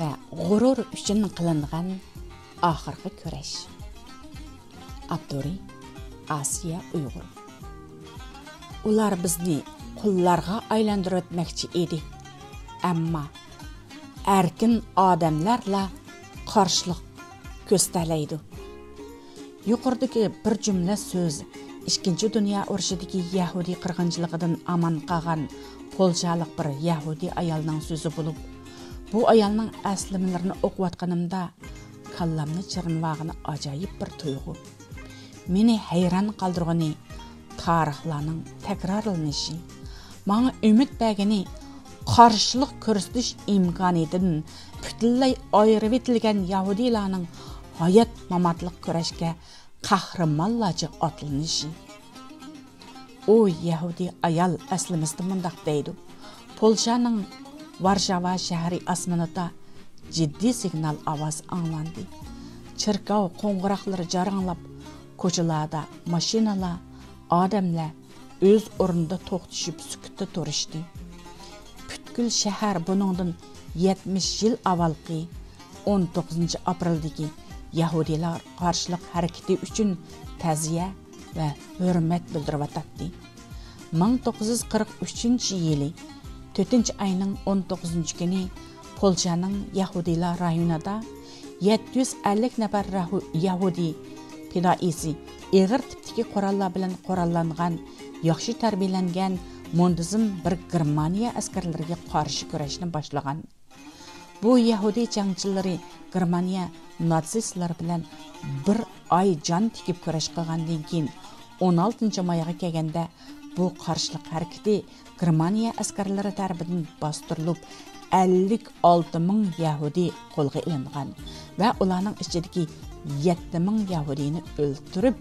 va g'urur uchun qilingan oxirgi kurash. Abduri Asiya Uyg'ur. Ular bizni qullarga aylantirib o'tmoqchi edi. Ammo erkin odamlarla qarshilik ko'stalaydi. Yuqoridagi bir jumla so'z Ikkinchi dunyo urushidagi Yahudi qirg'inchiligidan aman qolgan Polshalik bir Yahudi ayolning so'zi bo'lib, bu ayolning aslimalarini o'qiyotganimda kallamni chirnvag'ini ajoyib bir tuyg'u. Meni hayron qoldirgani tarixlarning takrorlanishi, menga umid bergani qarshilik ko'rsatish imkonidan butunlay ayirib etilgan Yahudilarning hayot mamatlik kurashga qahramonlarcha otlanishi. O Yahudi ayol aslimizda mundaq deydi. Polshaning Varshava shahri osmonida jiddiy signal ovoz anglandi. Chirkov qo'ng'iroqlari jaranglab, ko'chalarda mashinalar, odamlar o'z o'rnida to'xtashib sukutda turishdi. Butkul shahar buningdan 70 yil avvalgi 19 aprildagi Yahudilar qarshilik harakati uchun ta'ziya va hurmat bildirib 1943-yili 4-oyning 19-kuni Polshaning Yahudilar rayonida 750 nafar Yahudi fidoisi ig'ir tipdagi qurollar bilan qurollangan, yaxshi tarbiyalangan muntazam bir Germaniya askarlariga qarshi kurashni boshlagan. Bu Yahudi jangchilari Germaniya natsistlar bilan bir oy jon tikib kurash qilgandan keyin 16-mayga kelganda bu qarshilik harakati Germaniya askarlari tarafidan bostirilib 56,000 Yahudi qo'lga olingan va ularning ichidagi 7,000 Yahudini o'ldirib,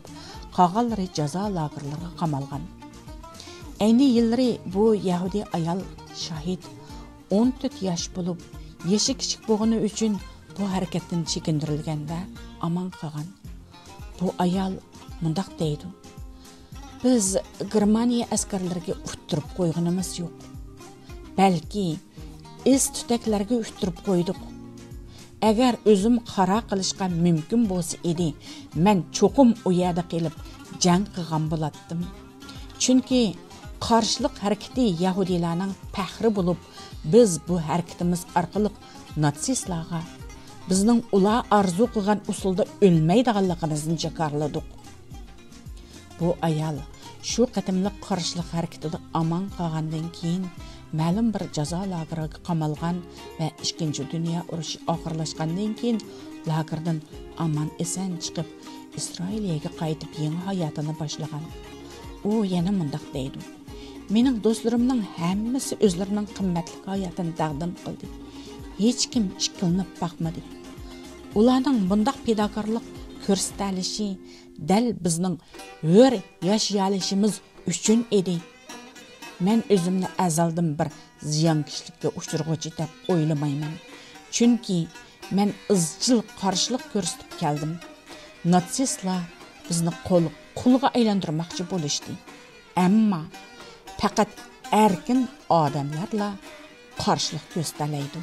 qolganlari jazo lagerlariga qamalgan. Ayni yillari bu Yahudi ayol shahid 14 yosh bo'lib, yeshi kichik bo'lgani uchun bu harakatdan chekindirilgan va aman qolgan. Bu ayol mundaq deydi: Biz Germaniya askarlariga uqtirib qo'yganimiz yo'q. Balki is tutaklarga uqtirib qo'ydik. Agar o'zim qaro qilishga mumkin bo'lsa edi, men cho'qim u yerda qilib jang qilgan bo'lardim. Chunki qarshilik harakati Yahudilarning faxri bo'lib, biz bu harakatimiz orqali natsistlarga bizning ular arzu qilgan usulda o'lmaydiganligimizni jakarladik. Bu ayol shu qatimliq qarshilik harakatida aman qolgandan keyin ma'lum bir jazo lageriga qamalgan va Ikkinchi dunyo urushi oxirlashgandan keyin lagerdan aman esan chiqib Isroiliyaga qaytib yangi hayotini boshlagan. U yana mundaq deydi: Mening do'stlarimning hammasi o'zlarining qimmatli hayotini taqdim qildi. Hech kim ishqilinib boqmadi. Ularning bundaq fidokorlik ko'rsatilishi dal bizning hur yashayolishimiz uchun edi. Men o'zimni azaldan bir ziyonkashlikka uchirg'uchi deb o'ylamayman. Chunki men izchil qarshilik ko'rsatib keldim. Natsistlar bizni qulga aylantirmoqchi bo'lishdi. Ammo faqat erkin odamlarla qarshilik ko'rsatiladi.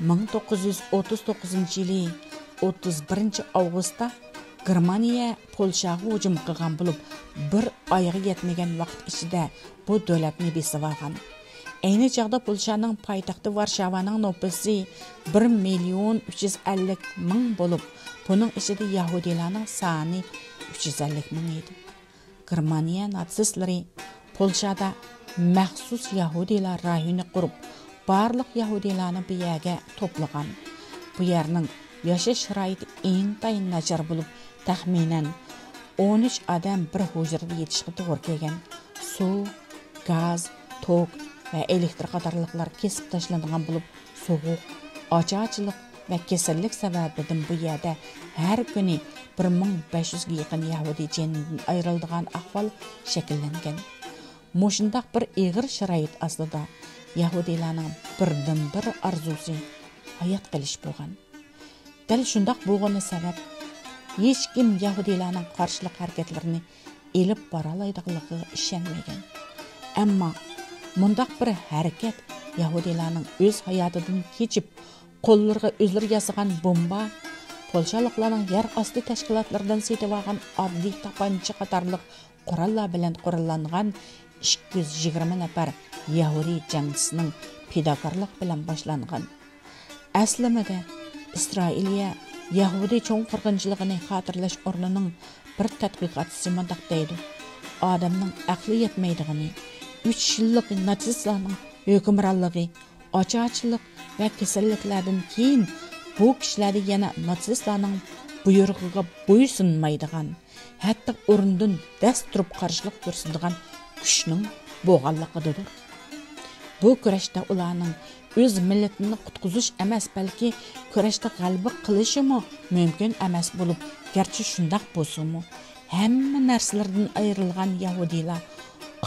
1939-yili 31-avgustda Germaniya Polshaga hujum qilgan bo'lib, bir oyga yetmagan vaqt ichida bu davlatni besib olgan. Ayni chaqda Polshaning poytaxti Varshavaning nufusi 1,350,000 bo'lib, buning ichida Yahudilarning soni 350,000 edi. Germaniya natsistlari Polshada maxsus Yahudilar rayoni qurib, barliq Yahudilarni bu yerga to'plagan. Bu yerning yashash sharoiti intayin nachar bo'lib, taxminan 13 odam bir hujrada yetishga to'g'ri kelgan. Suv, gaz, tok va elektr qatorliqlar kesib tashlangan bo'lib, sovuq, ocharchilik va kasallik sababidan bu yerda har kuni 1500 ga yaqin Yahudi jonidan ayriladigan ahvol shakllangan. Mushundaq bir ig'ir sharoit ostida Yahudilarning birdan-bir arzusi hayot qilish bo'lgan. Dal shundaq bo'lgani sabab hech kim Yahudilarning qarshilik harakatlarini elib bora oladiganligiga ishonmagan. Ammo mundaq bir harakat Yahudilarning o'z hayotidan kechib, qo'llariga o'zlari yasagan bomba, Polshaliklarning yer osti tashkilotlaridan setib olgan oddiy tapancha qatorliq qurollar bilan qurollangan 220 nafar Yahudi jangchisining fidokorlik bilan boshlangan. Aslimida Isroiliya Yahudi cho'ng qirg'inchiligini xotirlash o'rnining bir tadqiqotchisi mundaq deydi. Odamning aqli yetmaydigini, 3 yillik natsistlarning hukmronligi, ocharchilik va kasalliklardan keyin bu kishilar yana natsistlarning buyrug'iga bo'ysunmaydigan, hatto o'rnidan dast turib qarshilik ko'rsatadigan kuchning bo'g'anligidir. Bu kurashda ularning o'z millatini qutqizish emas, balki kurashda g'alaba qilishimi mumkin emas bo'lib, garchi shundaq bo'lsa-mu, hamma narsalardan ayrilgan Yahudilar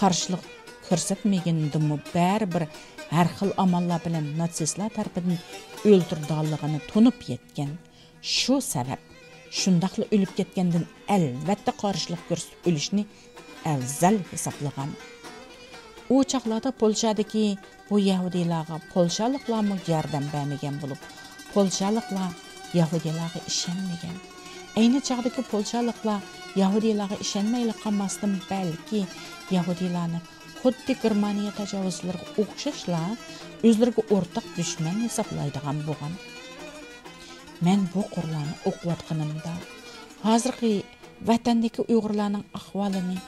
qarshilik ko'rsatmagandimi, baribir har xil amallar bilan natsistlar tarafidan o'ldirilganligini tunib yetgan. Shu sabab shundaqla o'lib ketgandan albatta qarshilik ko'rsatib o'lishni afzal hisoblagan. U chaqlarda Polshadagi bu Yahudilarga Polshaliklarmi yordam bermagan bo'lib, Polshaliklar Yahudilarga ishonmagan. Ayni chaqdagi Polshaliklar Yahudilarga ishonmayli qolmasdan, balki Yahudilarni xuddi Germaniya tajovuzchilariga o'xshashlar o'zlariga o'rtaq dushman hisoblaydigan bo'lgan. Men bu qurlarni o'qiyotganimda hozirgi vatandagi Uyg'urlarning ahvolini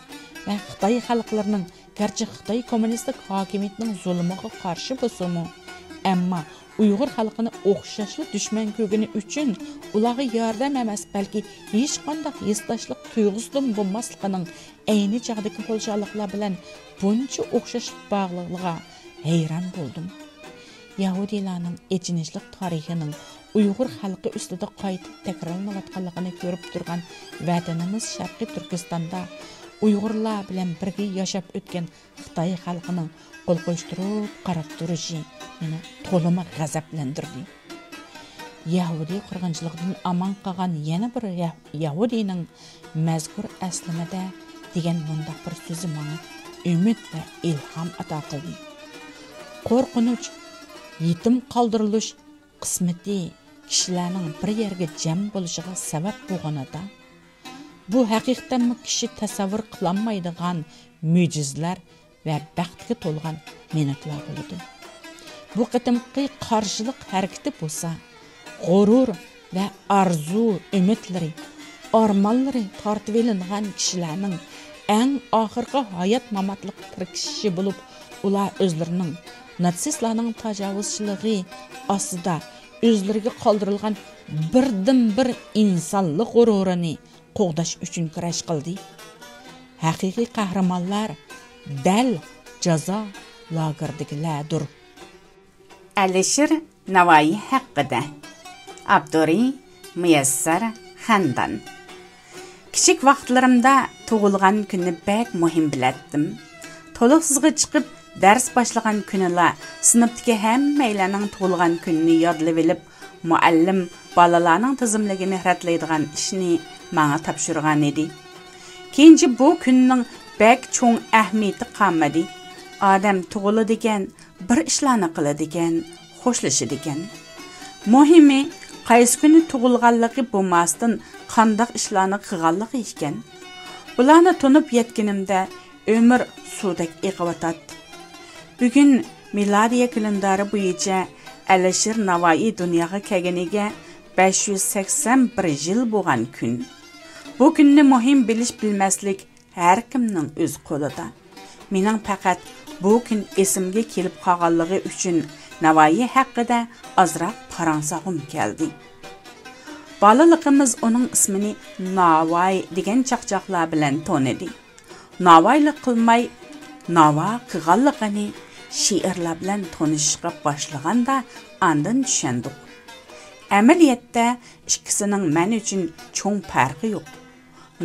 va Xitoy xalqlarining, garchi Xitoy kommunistik hokimiyatining zulmiga qarshi bo'lsa-mu, ammo Uyg'ur xalqini o'xshashli dushman ko'rgani uchun ularga yordam emas, balki hech qanday hissdoshlik tuyg'usidan bo'lmasligining ayni chog'dagi polshaliklar bilan buncha o'xshashlik bog'liqligiga hayron bo'ldim. Yahudilarning echinishlik tarixining Uyg'ur xalqi ustida qayta takrorlanayotganligini ko'rib turgan vatanimiz Sharqiy Turkistonda Uyg'urlar bilan birga yashab o'tgan Xitoy xalqining qo'l qo'yishtirib qarab turishi meni to'lima g'azablantirdi. Yahudi qirg'inchiligidan aman qolgan yana bir Yahudining mazkur aslimada degan bundaq bir so'zi menga umid va ilhom ato qildi. Qo'rqinch, yetim qoldirilish qismati kishilarning bir yerga jam bo'lishiga sabab bo'lganida, bu haqiqatan kishi tasavvur qilolmaydigan mo'jizlar va baxtga to'lgan minutlar bo'ldi. Bu qatimqi qarshilik harakati bo'lsa, g'urur va arzu, umidlari, armonlari tortib olingan kishilarning eng oxirgi hayot mamatlik tirkishi bo'lib, ular o'zlarining natsistlarning tajovuzchiligi ostida o'zlariga qoldirilgan birdan-bir insonlik g'ururini qo'g'dash uchun kurash qildi. Haqiqiy qahramonlar dal jazo lagerdagilardir. Alisher Navoiy haqida. Abduri Muyassar Xandan. Kichik vaqtlarimda tug'ilgan kunni bek muhim bilatdim. To'liqsizga chiqib dars boshlagan kunlar sinfdagi hammalarning tug'ilgan kunini yodlab olib, muallim bolalarning tizimligini ratlaydigan ishni menga topshirgan edi. Keyinchi bu kunning bek cho'ng ahamiyati qolmadi. Odam tug'iladigan, bir ishlarni qiladigan, xo'shlashadigan. Muhimi qaysi kuni tug'ilganligi bo'lmasdan qanday ishlarni qilganligi ekan. Ularni tunib yetganimda umr suvdek eqiyotadi. Bugun milodiya kalendari bo'yicha Alisher Navoiy dunyoga kelganiga 581 yil bo'lgan kun. Bu kunni muhim bilish bilmaslik har kimning o'z qo'lida. Mening faqat bu kun esimga kelib qolganligi uchun Navoiy haqida ozroq paransag'im keldi. Bolaligimiz uning ismini Navoiy degan chaqchaqlar bilan tanidi. Navoiylik qilmay, Navo qilganligini she'rlar bilan tanishishga boshlaganda ondan tushundik. Amaliyotda ikkisining men uchun cho'ng farqi yo'q.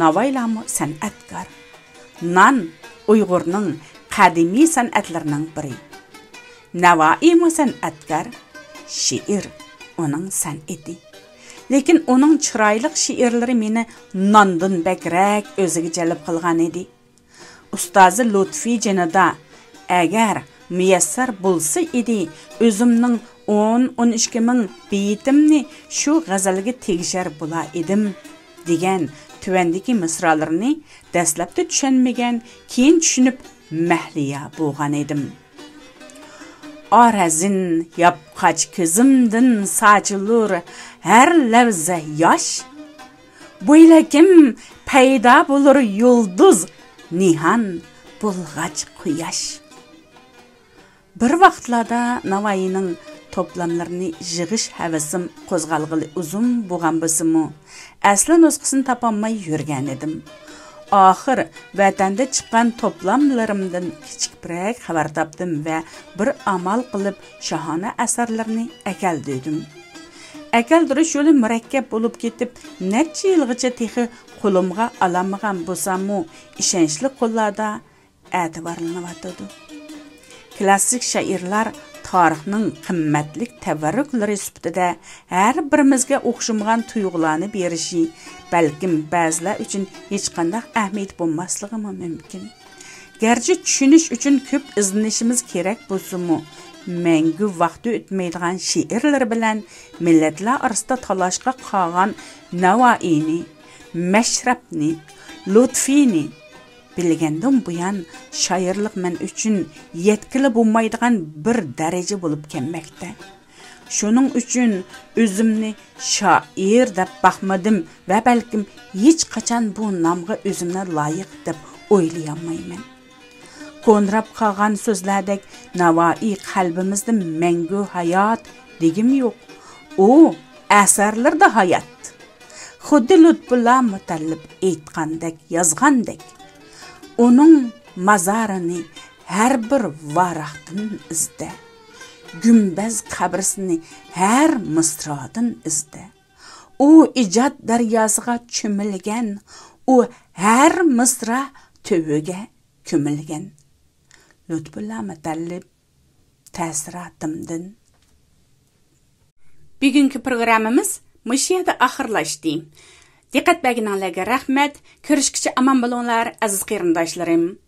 Navoiylarmi san'atkor. Nan Uyg'urning qadimiy san'atlarining biri. Navoiymi san'atkor, she'r uning san'ati. Lekin uning chiroyli she'rlari meni nondan bakrak o'ziga jalb qilgan edi. Ustozi Lutfi janida agar müyəssər bulsa idi, özümnің 10-12 min beyitimni şu g'azalga tegishar bo'la edim degan tuvandagi misralarni dastlabda tushunmagan, keyin tushunib mahliya bo'lgan edim. Arazin yapqaç közümdün saçılur her levze yaş. Bo'ylagim payda bulur yulduz nihan bulg'ach quyosh. Bir vaqtlarda Navoiyning toplamlarini yig'ish havasim qo'zg'alg'ili uzun bo'lgan bo'lsa-mu, asli nusxasini topolmay yurgan edim. Axir vatanda chiqqan toplamlarimdan kichikroq xabar topdim va bir amal qilib shohona asarlarni akaldirdim. Akaldirish yo'li murakkab bo'lib ketib, necha yilgacha texi qo'limga olamagan bo'lsam-mu, ishonchli qo'llarda e'tiborlanyotdi. Klassik shoirlar tarixning qimmatli tabarruklari sifatida har birimizga o'xshamagan tuyg'ularni berishi, balkim ba'zilar uchun hech qanday ahamiyat bo'lmasligi mumkin. Garchi tushunish uchun ko'p izlanishimiz kerak bo'lsa-mu, mangu vaqti o'tmaydigan she'rlar bilan millatlar orasida talashqa qolgan Navoiyni, Mashrabni, Lutfiyni bilgandan buyon shoirlik men uchun yetkili bo'lmaydigan bir daraja bo'lib kelmoqda. Shuning uchun o'zimni shoir deb baxmadim va balkim hech qachon bu nomga o'zimni loyiq deb o'ylayolmayman. Qo'nrab qolgan so'zlardek Navoiy qalbimizda mangu hayot degim yo'q. U asarlarda hayot. Xuddi Lutfullo Mutallib aytgandek, yozgandek, onun mazarini her bir varaqdan izde. Gümbez kabrisini her mısradan izde. O icad daryasıga çömilgen, o her mısra tövüge kömilgen. Lutfullo Mutallib ta'siratimdan. Bugünkü programımız müşiyada ahırlaştı. Diqqat berganingizlarga rahmat. Ko'rishguncha aman bo'linglar, aziz qarindoshlarim.